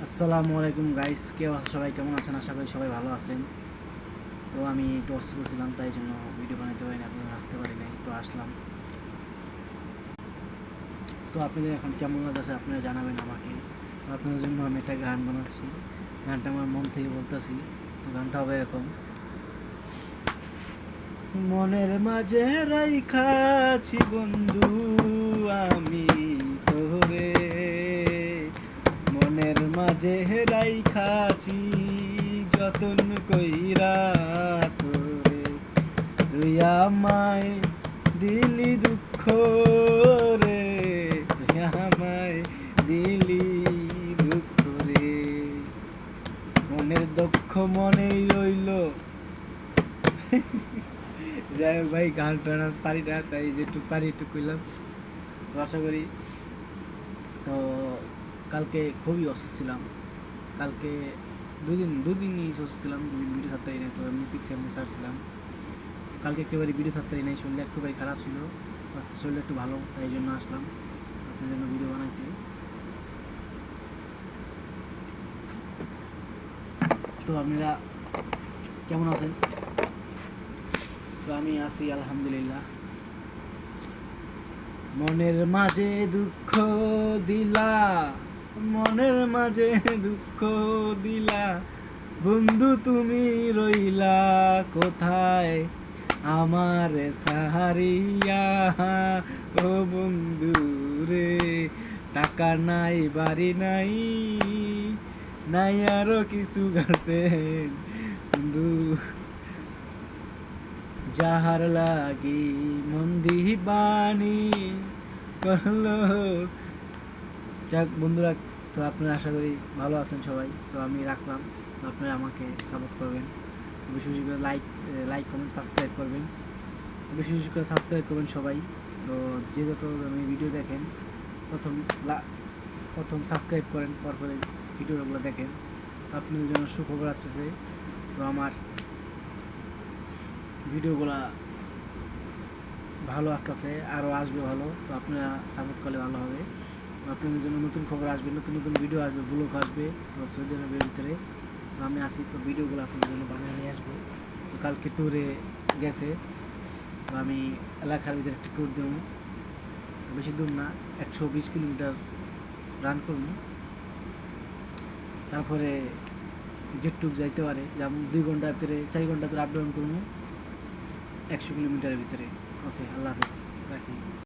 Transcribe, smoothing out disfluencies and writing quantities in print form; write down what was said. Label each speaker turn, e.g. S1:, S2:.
S1: আসসালামু আলাইকুম গাইস, সবাই কেমন আছেন? আশা করি সবাই ভালো আছেন। তো আমি একটু অসুস্থ ছিলাম, তাই জন্য ভিডিও বানাতে পারিনি, আপনারা আসতে পারি নাই, তো আসলাম। তো আপনাদের এখন কেমন লাগছে আপনারা জানাবেন আমাকে। তো আপনাদের জন্য আমি একটা গান বানাচ্ছি, গানটা আমার মন থেকে বলতেছি। তো গানটা হবে এরকম: মনের মাঝে রাইখাছি বন্ধু আমি তোরে, মনের মাঝে রাইখাছি যতন কইরা তোরে, তুই আমায় দিলি দুঃখ রে, তুই আমায় দিলি দুঃখ রে, মনের দুঃখ মনেই রইল। যাই হোক ভাই, গান টান পারি না, তাই যেটুকু পারি একটু কইলাম। তো আশা করি, তো কালকে খুবই অসুস্থ ছিলাম। কালকে দুদিনই অসুস্থ ছিলাম, দুদিন ভিডিও ছাড়তে পারি নাই। তো এমনি পিকচার এমনি ছাড়ছিলাম। কালকে একেবারে ভিডিও ছাড়তে পারি নাই, শরীরটা একেবারে খারাপ ছিল। আজকে শরীরটা একটু ভালো, তাই জন্য আসলাম আপনার জন্য ভিডিও বানাইতে। তো আপনারা কেমন আছেন? তো আমি আছি আলহামদুলিল্লাহ। মনের মাঝে দুঃখ দিলা, মনের মাঝে দুঃখ দিলা, বন্ধু তুমি রইলা কোথায় আমার সাহারিয়া, ও বন্ধু রে, টাকা নাই বাড়ি নাই, নাই আরো কিছু গার্লফ্রেন্ড, বন্ধু যাহার লাগি মন্দি বাণী করলো। যাক বন্ধুরা, তো আপনারা আশা করি ভালো আছেন সবাই। তো আমি রাখলাম। তো আপনারা আমাকে সাপোর্ট করবেন, বেশি বেশি করে লাইক কমেন্ট সাবস্ক্রাইব করবেন, বেশি বেশি করে সাবস্ক্রাইব করবেন সবাই। তো যে যত আমি ভিডিও দেখেন, প্রথম প্রথম সাবস্ক্রাইব করেন, পরপরে ভিডিওগুলো দেখেন। তো আপনাদের জন্য সুখবর আসছে। তো আমার ভিডিওগুলা ভালো আসতেছে, আরও আসবে ভালো। তো আপনারা সাপোর্ট করলে ভালো হবে। আপনাদের জন্য নতুন খবর আসবে, নতুন নতুন ভিডিও আসবে, ব্লগ আসবে। তো সৌদি আরবের ভিতরে তো আমি আসি, তো ভিডিওগুলো আপনাদের জন্য বানিয়ে নিয়ে আসবো। তো কালকে ট্যুরে গেছে, তো আমি এলাকার ভিতরে একটা ট্যুর দেবো। তো বেশি দূর না, 120 কিলোমিটার রান করবো। তারপরে যেটুক যাইতে পারে, যেমন 2 ঘন্টার ভিতরে 4 ঘন্টা করে আপ ডাউন করবো 100 কিলোমিটারের ভিতরে। ওকে, আল্লাহ হাফিজ, রাখি।